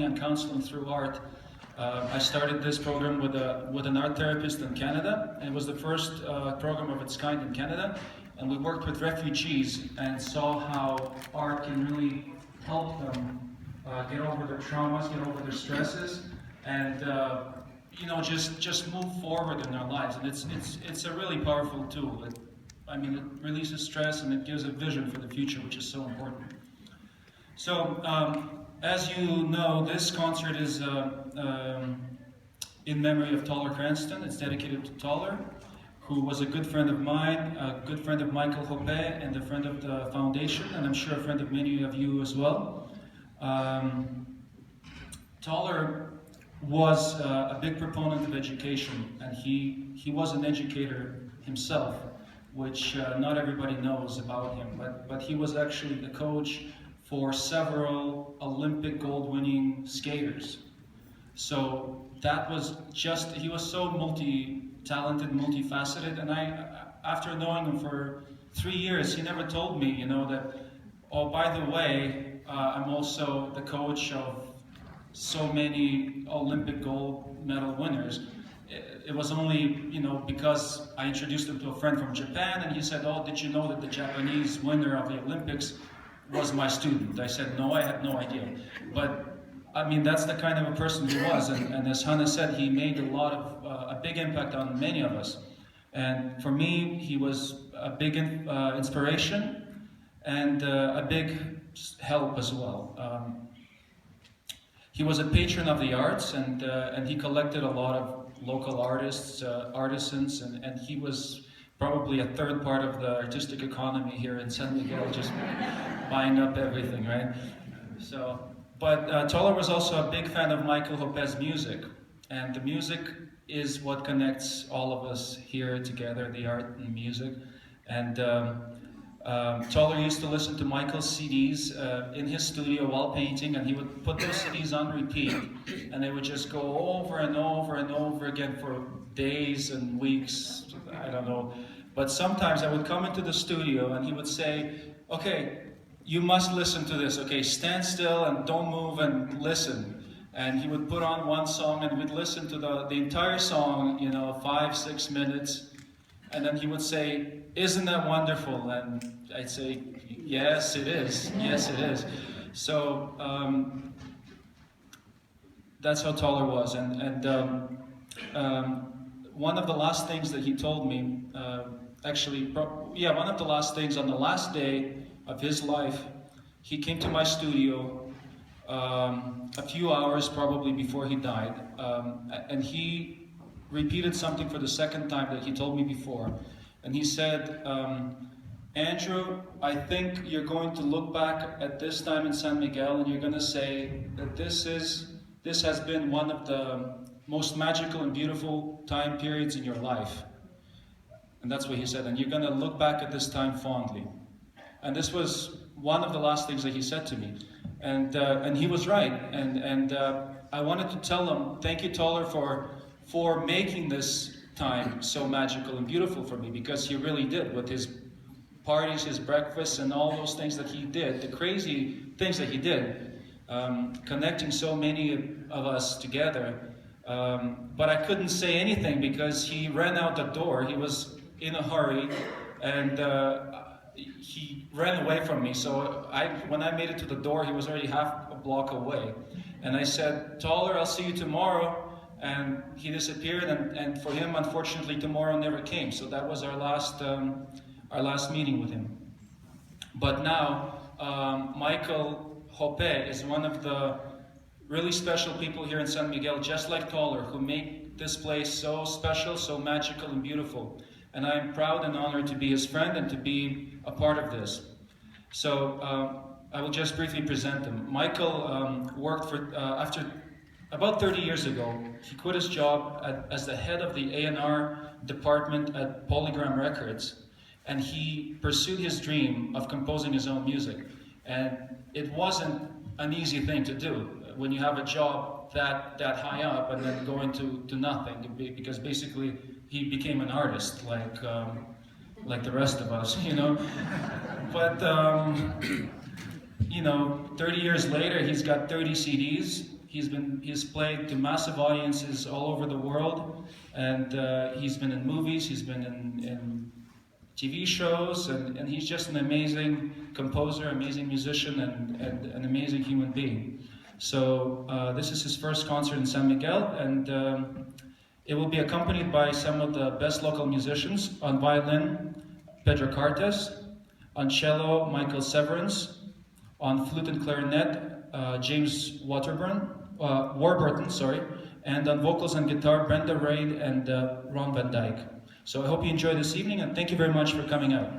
therapy and counseling through art. I started this program with an art therapist in Canada, and it was the first program of its kind in Canada. And we worked with refugees and saw how art can really help them get over their traumas, get over their stresses, and you know, just move forward in their lives. And it's a really powerful tool. It releases stress and it gives a vision for the future, which is so important. So, as you know, this concert is in memory of Toller Cranston. It's dedicated to Toller, who was a good friend of mine, a good friend of Michael Hoppe, and a friend of the foundation, and I'm sure a friend of many of you as well. Toller was a big proponent of education, and he was an educator himself, which not everybody knows about him, but he was actually the coach for several Olympic gold-winning skaters. So that was just, he was so multi-talented, multifaceted, and after knowing him for 3 years, he never told me, you know, that, oh, by the way, I'm also the coach of so many Olympic gold medal winners. It was only, you know, because I introduced him to a friend from Japan, and he said, oh, did you know that the Japanese winner of the Olympics was my student? I said, no, I had no idea. But, I mean, that's the kind of a person he was, and as Hannah said, he made a big impact on many of us. And for me, he was a big inspiration and a big help as well. He was a patron of the arts, and he collected a lot of local artists, artisans, and he was probably a third part of the artistic economy here in San Miguel, just buying up everything, right? So, but Toller was also a big fan of Michael Hoppe's music, and the music is what connects all of us here together, the art and music. And Toller used to listen to Michael's CDs in his studio while painting, and he would put those CDs on repeat, and they would just go over and over and over again for days and weeks, I don't know. But sometimes I would come into the studio and he would say, okay, you must listen to this, okay, stand still and don't move and listen. And he would put on one song and we'd listen to the entire song, you know, 5-6 minutes. And then he would say, isn't that wonderful? And I'd say, yes, it is. Yes, it is. So that's how Toller was. And one of the last things that he told me, one of the last things on the last day of his life, he came to my studio a few hours probably before he died, and he repeated something for the second time that he told me before. And he said, Andrew, I think you're going to look back at this time in San Miguel and you're going to say that this has been one of the most magical and beautiful time periods in your life. And that's what he said, and you're going to look back at this time fondly. And this was one of the last things that he said to me. And he was right. And I wanted to tell him, thank you, Toller, for making this time so magical and beautiful for me, because he really did, with his parties, his breakfasts, and all those things that he did, the crazy things that he did, connecting so many of us together. But I couldn't say anything because he ran out the door. He was in a hurry, and he ran away from me. So when I made it to the door, he was already half a block away. And I said, Toller, I'll see you tomorrow. And he disappeared, and for him, unfortunately, tomorrow never came. So that was our last meeting with him. But now, Michael Hoppe is one of the really special people here in San Miguel, just like Toller, who make this place so special, so magical and beautiful. And I am proud and honored to be his friend and to be a part of this. So I will just briefly present him. Michael worked for, after about 30 years ago, he quit his job as the head of the A&R department at Polygram Records, and he pursued his dream of composing his own music. And it wasn't an easy thing to do when you have a job that high up and then go into nothing, because basically he became an artist like the rest of us, you know. But you know, 30 years later, he's got 30 CDs. He's played to massive audiences all over the world, and he's been in movies, he's been in TV shows, and he's just an amazing composer, amazing musician, and an amazing human being. So this is his first concert in San Miguel, and it will be accompanied by some of the best local musicians. On violin, Pedro Cartes; on cello, Michael Severance; on flute and clarinet, James Warburton, and on vocals and guitar, Brenda Reid and Ron Van Dyke. So I hope you enjoy this evening, and thank you very much for coming out.